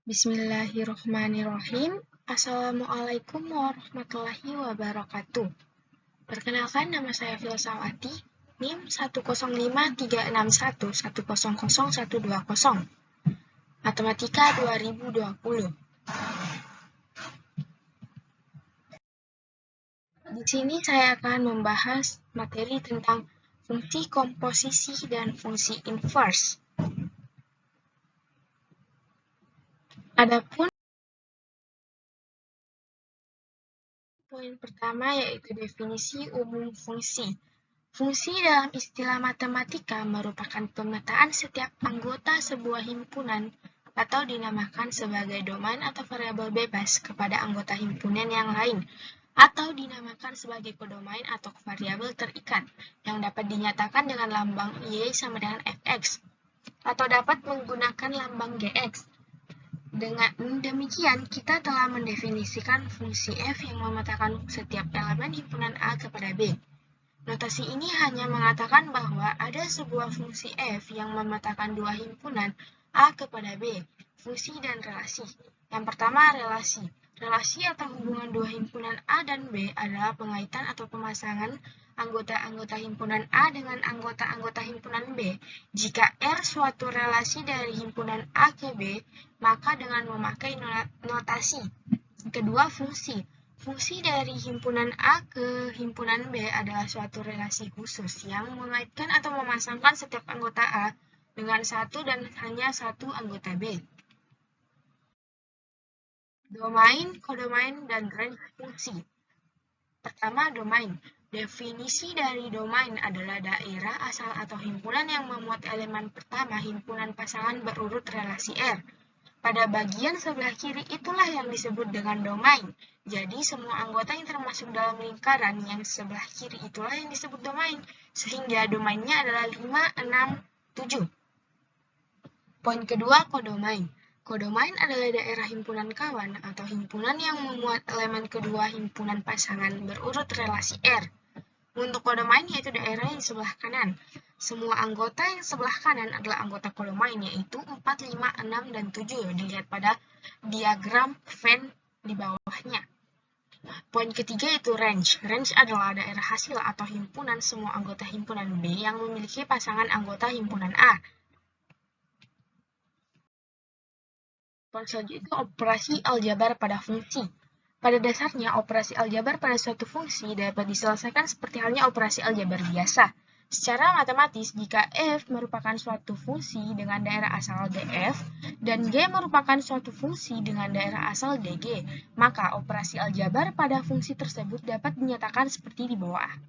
Bismillahirrahmanirrahim. Assalamualaikum warahmatullahi wabarakatuh. Perkenalkan, nama saya Filsawati, NIM 1053611000120, Matematika 2020. Di sini saya akan membahas materi tentang fungsi komposisi dan fungsi inverse. Adapun poin pertama yaitu definisi umum fungsi. Fungsi dalam istilah matematika merupakan pemetaan setiap anggota sebuah himpunan atau dinamakan sebagai domain atau variabel bebas kepada anggota himpunan yang lain, atau dinamakan sebagai kodomain atau variabel terikat yang dapat dinyatakan dengan lambang Y sama dengan Fx, atau dapat menggunakan lambang Gx. Dengan demikian, kita telah mendefinisikan fungsi F yang memetakan setiap elemen himpunan A kepada B. Notasi ini hanya mengatakan bahwa ada sebuah fungsi F yang memetakan dua himpunan A kepada B, fungsi dan relasi. Yang pertama, relasi. Relasi atau hubungan dua himpunan A dan B adalah pengaitan atau pemasangan anggota-anggota himpunan A dengan anggota-anggota himpunan B. Jika R suatu relasi dari himpunan A ke B, maka dengan memakai notasi. Kedua, fungsi. Fungsi dari himpunan A ke himpunan B adalah suatu relasi khusus yang mengaitkan atau memasangkan setiap anggota A dengan satu dan hanya satu anggota B. Domain, kodomain, dan range fungsi. Pertama, domain. Definisi dari domain adalah daerah asal atau himpunan yang memuat elemen pertama himpunan pasangan berurut relasi R. Pada bagian sebelah kiri itulah yang disebut dengan domain. Jadi, semua anggota yang termasuk dalam lingkaran yang sebelah kiri itulah yang disebut domain. Sehingga domainnya adalah 5, 6, 7. Poin kedua, kodomain. Kodomain adalah daerah himpunan kawan atau himpunan yang memuat elemen kedua himpunan pasangan berurut relasi R. Untuk kodomain yaitu daerah yang sebelah kanan. Semua anggota yang sebelah kanan adalah anggota kodomain, yaitu 4, 5, 6, dan 7. Dilihat pada diagram Venn di bawahnya. Poin ketiga yaitu range. Range adalah daerah hasil atau himpunan semua anggota himpunan B yang memiliki pasangan anggota himpunan A. Poin selanjutnya itu operasi aljabar pada fungsi. Pada dasarnya, operasi aljabar pada suatu fungsi dapat diselesaikan seperti halnya operasi aljabar biasa. Secara matematis, jika F merupakan suatu fungsi dengan daerah asal df dan G merupakan suatu fungsi dengan daerah asal dg, maka operasi aljabar pada fungsi tersebut dapat dinyatakan seperti di bawah.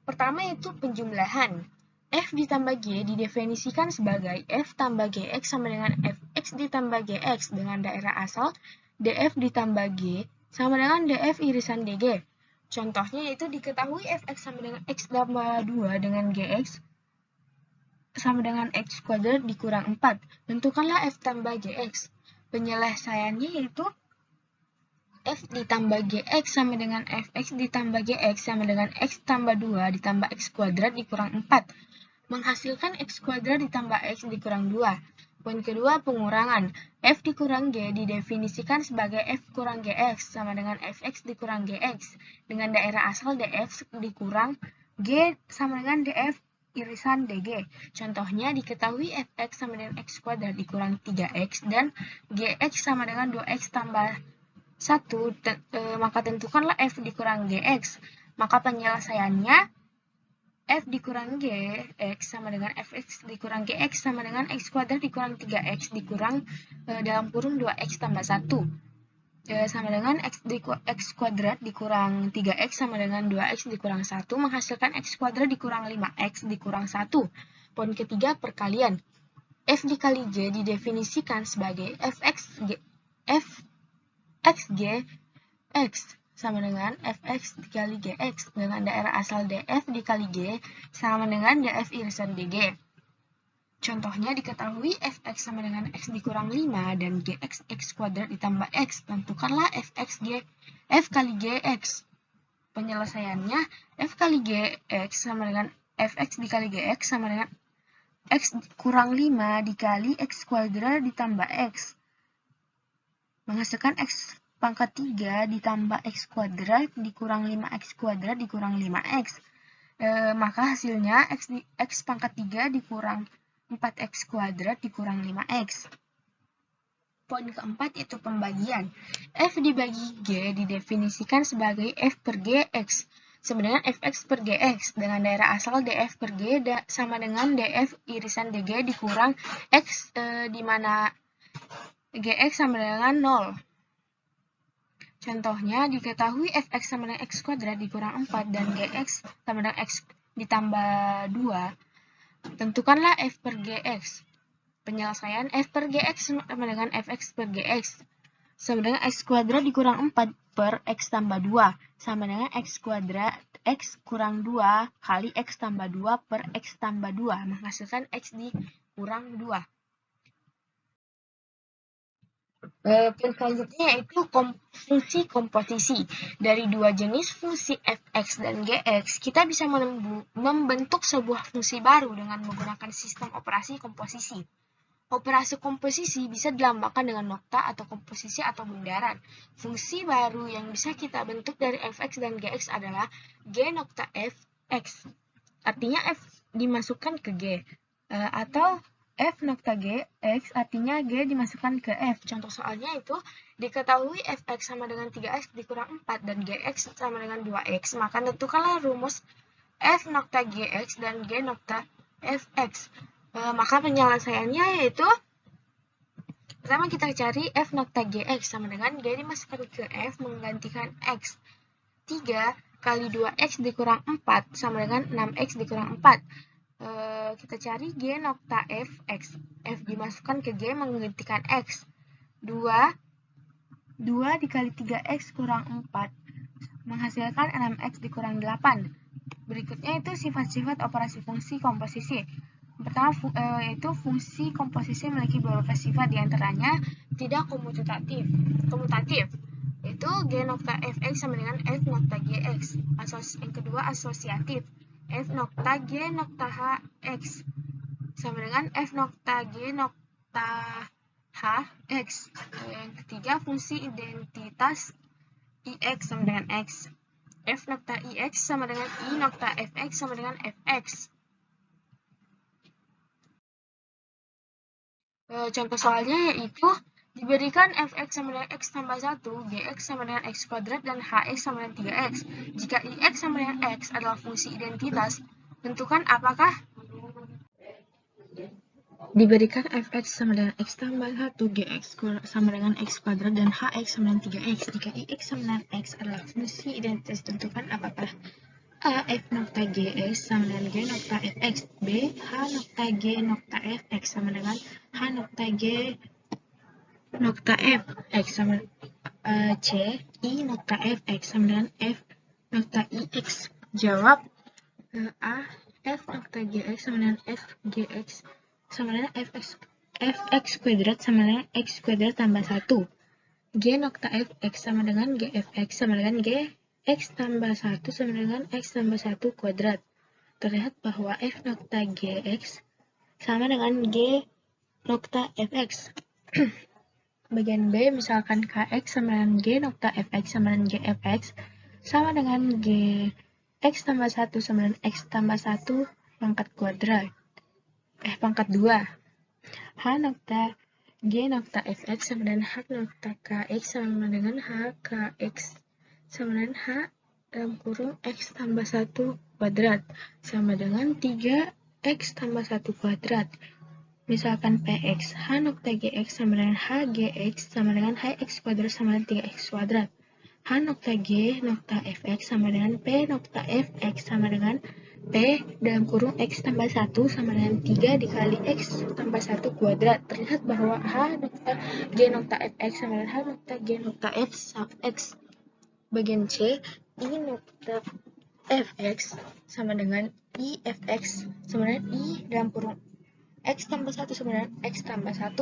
Pertama yaitu penjumlahan. F ditambah G didefinisikan sebagai F tambah Gx sama dengan Fx ditambah Gx dengan daerah asal df ditambah G sama dengan df irisan dg. Contohnya yaitu diketahui Fx sama dengan x tambah 2 dengan Gx sama dengan x kuadrat dikurang 4. Tentukanlah F tambah Gx. Penyelesaiannya yaitu F ditambah Gx sama dengan Fx ditambah Gx sama dengan x tambah 2 ditambah x kuadrat dikurang 4. Menghasilkan x kuadrat ditambah x dikurang 2. Poin kedua, pengurangan. F dikurang G didefinisikan sebagai F kurang Gx sama dengan Fx dikurang Gx dengan daerah asal df dikurang G sama dengan df irisan dg. Contohnya diketahui Fx sama dengan x kuadrat dikurang 3x dan Gx sama dengan 2x tambah 1, maka tentukanlah F dikurang Gx. Maka penyelesaiannya F dikurang Gx sama dengan Fx dikurang Gx sama dengan x kuadrat dikurang 3x dikurang dalam kurung 2x tambah 1 sama dengan x kuadrat dikurang 3x sama dengan 2x dikurang 1 menghasilkan x kuadrat dikurang 5x dikurang 1. Poin ketiga, perkalian. F dikali G didefinisikan sebagai Fxg x sama dengan Fx dikali Gx dengan daerah asal df dikali G sama dengan df irisan dg. Contohnya diketahui Fx sama dengan x dikurang 5 dan Gx x kuadrat ditambah x. Tentukanlah F kali Gx. Penyelesaiannya F kali Gx sama dengan Fx dikali Gx sama dengan x kurang 5 dikali x kuadrat ditambah x. menghasilkan X pangkat 3 ditambah X kuadrat dikurang 5X kuadrat dikurang 5X. Maka hasilnya X pangkat 3 dikurang 4X kuadrat dikurang 5X. Poin keempat itu pembagian. F dibagi G didefinisikan sebagai F per Gx sama dengan Fx per Gx dengan daerah asal df per G sama dengan df irisan dg dikurang X di mana Gx sama dengan 0. Contohnya, diketahui Fx sama dengan X kuadrat dikurang 4 dan Gx sama dengan X ditambah 2. Tentukanlah F per Gx. Penyelesaian F per Gx sama dengan Fx per Gx sama dengan X kuadrat dikurang 4 per X tambah 2 sama dengan X kuadrat X kurang 2 kali X tambah 2 per X tambah 2 menghasilkan X dikurang 2. Poin selanjutnya yaitu fungsi komposisi. Dari dua jenis fungsi fx dan gx, kita bisa membentuk sebuah fungsi baru dengan menggunakan sistem operasi komposisi. Operasi komposisi bisa dilambangkan dengan nokta atau komposisi atau bundaran. Fungsi baru yang bisa kita bentuk dari fx dan gx adalah g nokta fx. Artinya f dimasukkan ke g. Atau F nokta G, X artinya G dimasukkan ke F. Contoh soalnya itu, diketahui Fx sama dengan 3X dikurang 4 dan Gx sama dengan 2X. Maka tentukanlah rumus F nokta Gx dan G nokta Fx. Maka penyelesaiannya yaitu, pertama kita cari F nokta Gx sama dengan G dimasukkan ke F menggantikan X. 3 kali 2X dikurang 4 sama dengan 6X dikurang 4. Kita cari G nokta Fx. F dimasukkan ke G menggantikan X. 2 dikali 3X kurang 4 menghasilkan 6X dikurang 8. Berikutnya itu sifat-sifat operasi fungsi komposisi. Pertama, yaitu fungsi komposisi memiliki beberapa sifat, diantaranya tidak komutatif. Yaitu G nokta Fx sama dengan F nokta Gx. Yang kedua, asosiatif. F nokta G nokta Hx sama dengan F nokta G nokta Hx. Yang ketiga, fungsi identitas Ix sama dengan X. F nokta Ix sama dengan I nokta Fx sama dengan Fx. Contoh soalnya yaitu diberikan Fx sama dengan X tambah 1, Gx sama dengan X kuadrat, dan Hx sama dengan 3X. Jika Ix sama dengan X adalah fungsi identitas, tentukan apakah diberikan Fx sama dengan X tambah 1, Gx sama dengan X kuadrat, dan Hx sama dengan 3X. Jika Ix sama dengan X adalah fungsi identitas, tentukan apakah A. F nokta Gx sama dengan G nokta Fx, B. H nokta G nokta Fx sama dengan H nokta G nokta Fx sama C. I nokta Fx sama dengan F nokta Ix. Jawab A. F nokta Gx sama dengan F Gx sama dengan Fx kuadrat sama dengan X kuadrat tambah 1. G nokta Fx sama dengan Gfx sama dengan X tambah 1 sama dengan X tambah 1 kuadrat. Terlihat bahwa F nokta Gx sama dengan G nokta Fx. Bagian B, misalkan Kx sama dengan G nokta Fx sama dengan Gfx sama dengan G X tambah 1 sama dengan X tambah 1 pangkat kuadrat. Pangkat 2. H nokta G nokta Fx sama dengan H nokta Kx sama dengan H Kx sama dengan H dalam kurung X tambah 1 kuadrat sama dengan 3X tambah 1 kuadrat. Misalkan Px, H nokta Gx sama dengan H Gx sama dengan Hx kuadrat sama dengan 3X kuadrat. H nokta G nokta Fx sama dengan P nokta Fx sama dengan P dalam kurung X tambah 1 sama dengan 3 dikali X tambah 1 kuadrat. Terlihat bahwa H nokta G nokta Fx sama dengan H nokta G nokta Fx. Bagian C, I nokta Fx sama dengan I Fx sama dengan I dalam kurung X tambah 1 sama dengan X tambah 1.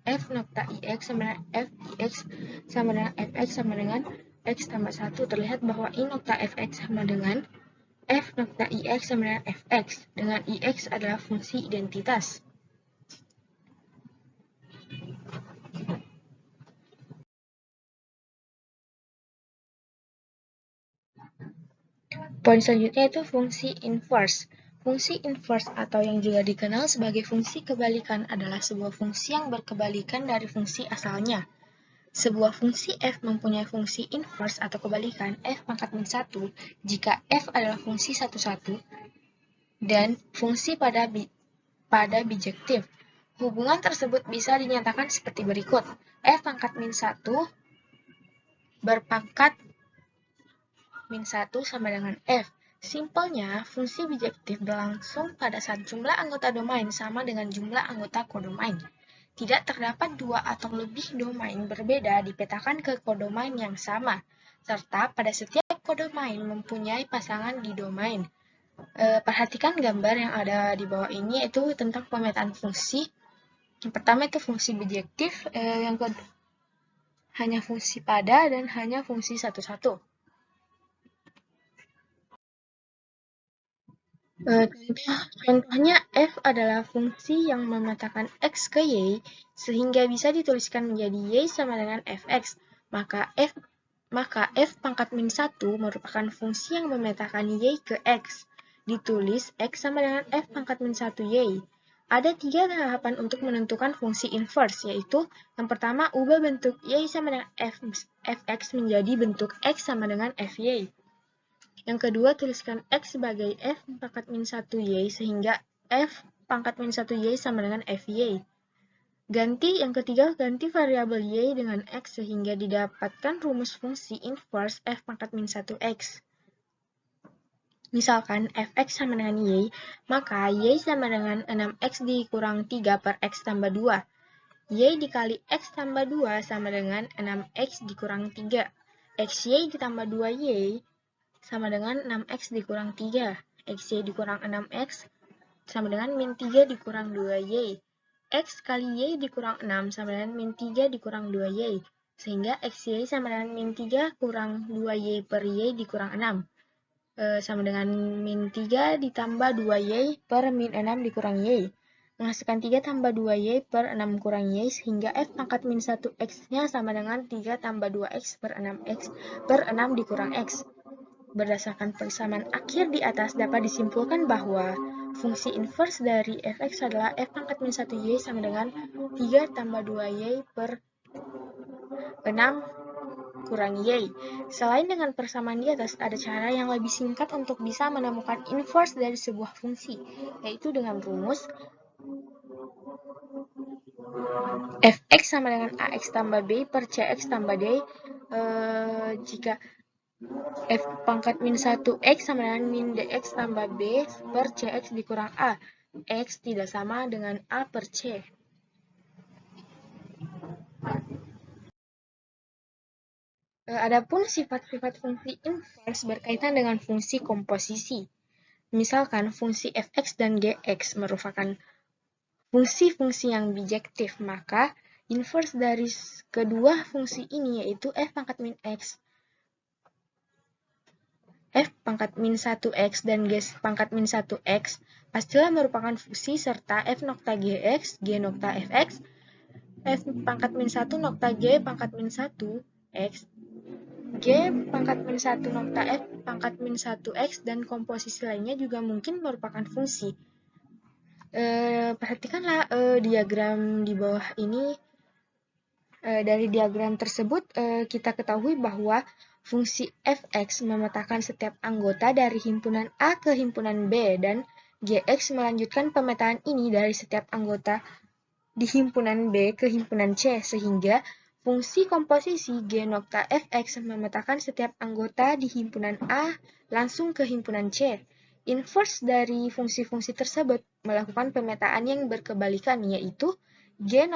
F nokta Ix sama dengan F Ix sama dengan Fx sama dengan X tambah 1. Terlihat bahwa I nokta Fx sama dengan F nokta Ix sama dengan Fx. Dengan Ix adalah fungsi identitas. Poin selanjutnya itu fungsi inverse. Fungsi inverse atau yang juga dikenal sebagai fungsi kebalikan adalah sebuah fungsi yang berkebalikan dari fungsi asalnya. Sebuah fungsi f mempunyai fungsi inverse atau kebalikan f pangkat min 1 jika f adalah fungsi satu-satu dan fungsi pada bijektif. Hubungan tersebut bisa dinyatakan seperti berikut. F pangkat min 1 berpangkat min 1 sama dengan F. Simpelnya, fungsi bijektif berlangsung pada saat jumlah anggota domain sama dengan jumlah anggota kodomain. Tidak terdapat dua atau lebih domain berbeda dipetakan ke kodomain yang sama, serta pada setiap kodomain mempunyai pasangan di domain. Perhatikan gambar yang ada di bawah ini, yaitu tentang pemetaan fungsi. Yang pertama itu fungsi bijektif, yang kedua hanya fungsi pada dan hanya fungsi satu-satu. Contohnya F adalah fungsi yang memetakan X ke Y, sehingga bisa dituliskan menjadi Y sama dengan Fx. Maka F pangkat min 1 merupakan fungsi yang memetakan Y ke X. Ditulis X sama dengan F pangkat min 1 Y. Ada 3 tahapan untuk menentukan fungsi inverse, yaitu yang pertama, ubah bentuk Y sama dengan Fx menjadi bentuk X sama dengan Fy. Yang kedua, tuliskan X sebagai F pangkat min 1 Y sehingga F pangkat min 1 Y sama dengan Fy. Yang ketiga, ganti variabel Y dengan X sehingga didapatkan rumus fungsi inverse F pangkat min 1 X. Misalkan Fx sama dengan Y, maka Y sama dengan 6X dikurang 3 per X tambah 2. Y dikali X tambah 2 sama dengan 6X dikurang 3. Xy ditambah 2Y sama dengan 6X dikurang 3. Xy dikurang 6X sama dengan min 3 dikurang 2Y. X kali Y dikurang 6 sama dengan min 3 dikurang 2Y. Sehingga Xy sama dengan min 3 kurang 2Y per Y dikurang 6. Sama dengan min 3 ditambah 2Y per min 6 dikurang Y. Menghasilkan 3 tambah 2Y per 6 kurang Y sehingga F pangkat min 1X-nya sama dengan 3 tambah 2X per 6X per 6 dikurang X. Berdasarkan persamaan akhir di atas dapat disimpulkan bahwa fungsi inverse dari Fx adalah F pangkat min 1Y sama dengan 3 tambah 2Y per 6 kurang Y. Selain dengan persamaan di atas, ada cara yang lebih singkat untuk bisa menemukan inverse dari sebuah fungsi, yaitu dengan rumus Fx sama dengan Ax tambah B per Cx tambah D, jika F pangkat min 1X sama dengan min Dx tambah B per Cx dikurang A. X tidak sama dengan A per C. Adapun sifat-sifat fungsi inverse berkaitan dengan fungsi komposisi. Misalkan fungsi fx dan gx merupakan fungsi-fungsi yang bijektif, maka inverse dari kedua fungsi ini yaitu f pangkat min x, f pangkat min 1x dan g pangkat min 1x pastilah merupakan fungsi serta f nokta gx, g nokta fx, f pangkat min 1 nokta g pangkat min 1x, G pangkat min 1 nokta F pangkat min 1X dan komposisi lainnya juga mungkin merupakan fungsi. Perhatikanlah diagram di bawah ini. Dari diagram tersebut kita ketahui bahwa fungsi Fx memetakan setiap anggota dari himpunan A ke himpunan B dan Gx melanjutkan pemetaan ini dari setiap anggota di himpunan B ke himpunan C sehingga fungsi komposisi G nokta Fx memetakan setiap anggota di himpunan A langsung ke himpunan C. Inverse dari fungsi-fungsi tersebut melakukan pemetaan yang berkebalikan, yaitu G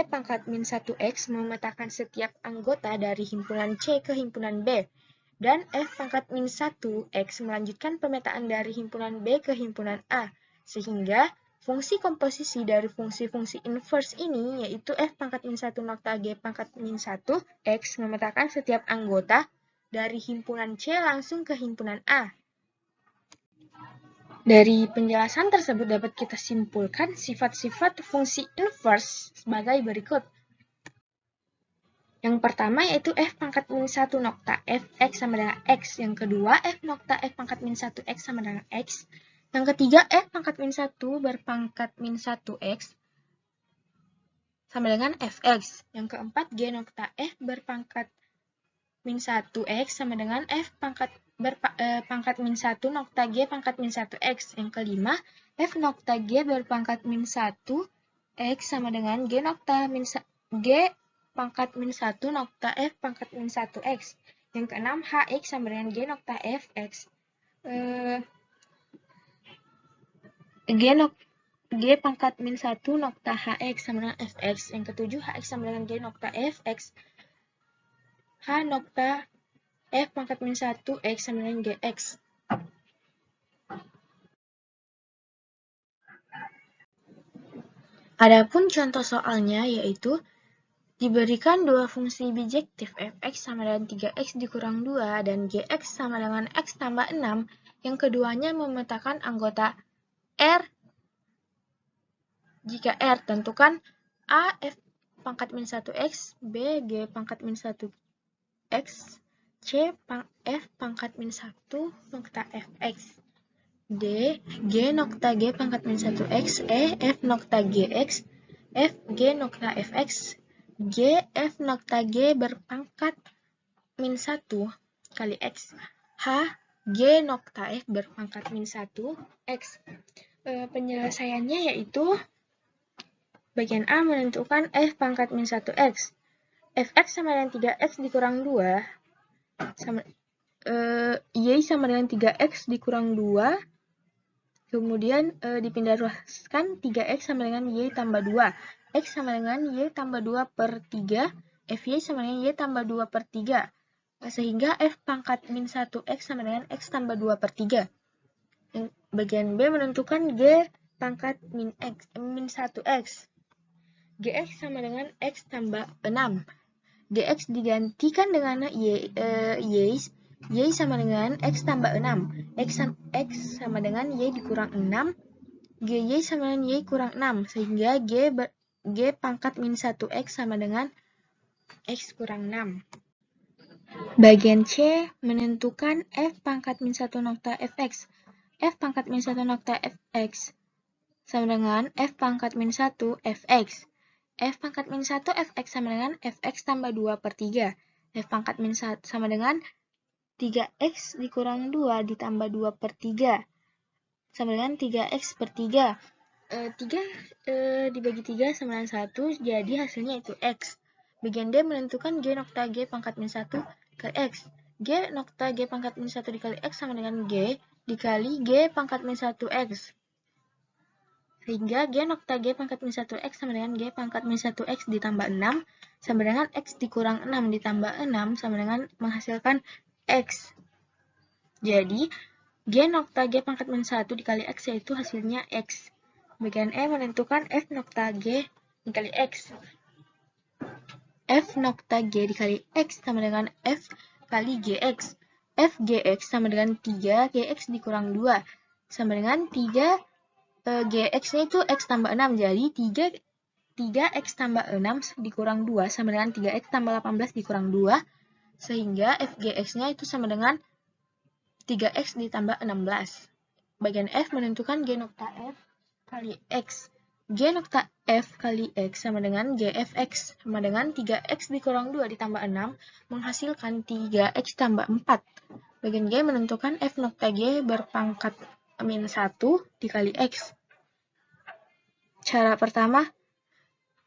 pangkat min 1X memetakan setiap anggota dari himpunan C ke himpunan B, dan F pangkat min 1X melanjutkan pemetaan dari himpunan B ke himpunan A, sehingga fungsi komposisi dari fungsi-fungsi inverse ini yaitu F pangkat min 1 nokta G pangkat min 1 X memetakan setiap anggota dari himpunan C langsung ke himpunan A. Dari penjelasan tersebut dapat kita simpulkan sifat-sifat fungsi inverse sebagai berikut. Yang pertama yaitu f pangkat min 1 nokta fx sama dengan x. Yang kedua f nokta f pangkat min 1x sama dengan x. Yang ketiga f pangkat min 1 berpangkat min 1x sama dengan fx. Yang keempat g nokta f berpangkat min 1x sama dengan f pangkat pangkat min 1 nokta g pangkat min 1x. Yang kelima, f nokta g berpangkat min 1x sama dengan g nokta min g pangkat min 1 nokta f pangkat min 1x. Yang keenam, hx sama dengan g nokta fx. G pangkat min 1 nokta hx sama dengan fx. Yang ketujuh, hx sama dengan g nokta fx. H nokta f pangkat min 1 x sama dengan gx. Adapun contoh soalnya yaitu diberikan dua fungsi bijektif fx sama dengan 3x dikurang 2 dan gx sama dengan x tambah 6 yang keduanya memetakan anggota R. Jika R, tentukan A f pangkat min 1x, B g pangkat min 1x, C f pangkat min 1 nokta fx, D g nokta g pangkat min 1x, E f nokta gx, F g nokta fx, G f nokta g berpangkat min 1 kali x, H g nokta f berpangkat min 1 x. Penyelesaiannya yaitu bagian A menentukan f pangkat min 1x. Fx sama dengan 3x dikurang 2 sama y sama dengan 3x dikurang 2. Kemudian dipindah ruaskan 3x sama dengan y tambah 2. X sama dengan y tambah 2 per 3. Fy sama dengan y tambah 2 per 3. Sehingga f pangkat min 1x sama dengan x tambah 2 per 3. Bagian B menentukan g pangkat min 1x. Gx sama dengan x tambah 6. Gx digantikan dengan y sama dengan x tambah 6. X sama dengan y dikurang 6. Gy sama dengan y kurang 6. Sehingga g pangkat min 1x sama dengan x kurang 6. Bagian C menentukan f pangkat min 1 nokta fx. F pangkat min 1 nokta fx sama dengan f pangkat min 1 fx. F pangkat min 1 fx sama dengan fx tambah 2 per 3. F pangkat min 1 sama dengan 3x dikurang 2 ditambah 2 per 3. Sama dengan 3x per 3. 3 dibagi 3 sama dengan 1, jadi hasilnya itu x. Bagian D menentukan g nokta g pangkat min 1 kali x. G nokta g pangkat min 1 dikali x sama dengan g dikali g pangkat min 1x. Sehingga g nokta g pangkat min 1x sama dengan g pangkat min 1x ditambah 6 sama dengan x dikurang 6 ditambah 6 sama dengan menghasilkan x. Jadi, g nokta g pangkat min 1 dikali x yaitu hasilnya x. Bagian E menentukan f nokta g dikali x. F nokta g dikali x sama dengan f kali gx. F gx sama dengan 3 gx dikurang 2 sama dengan 3 gx-nya itu x tambah 6, jadi 3x tambah 6 dikurang 2 sama dengan 3x tambah 18 dikurang 2, sehingga fgx-nya itu sama dengan 3x ditambah 16. Bagian F menentukan g nokta f kali x. G nokta f kali x sama dengan gfx sama dengan 3x dikurang 2 ditambah 6 menghasilkan 3x tambah 4. Bagian G menentukan f nokta g berpangkat min 1 dikali x. Cara pertama,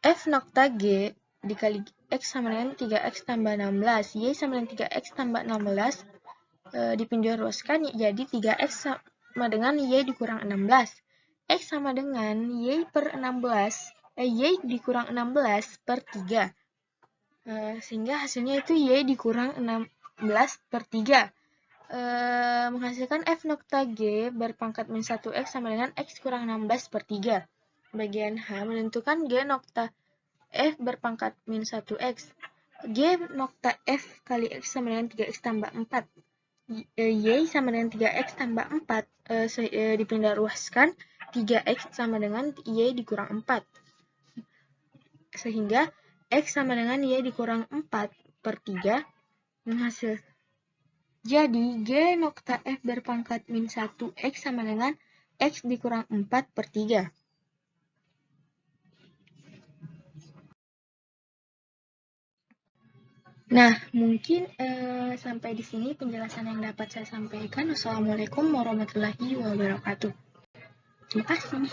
f nokta g dikali x sama dengan 3x tambah 16. Y sama dengan 3x tambah 16. Dipindah ruaskan jadi 3x sama dengan y dikurang 16. X sama dengan y per 16. Y dikurang 16 per 3. Sehingga hasilnya itu y dikurang 16 per 3. Menghasilkan f nokta g berpangkat min 1x sama dengan x kurang 16 per 3. Bagian H menentukan g nokta f berpangkat min 1x. G nokta f kali x sama dengan 3x tambah 4. Y sama dengan 3x tambah 4. Dipindah ruaskan 3x sama dengan y dikurang 4. Sehingga X sama dengan Y dikurang 4/3 menghasilkan. Jadi, G nokta F berpangkat min 1 X sama dengan X dikurang 4/3. Nah, mungkin sampai di sini penjelasan yang dapat saya sampaikan. Wassalamualaikum warahmatullahi wabarakatuh. Terima kasih.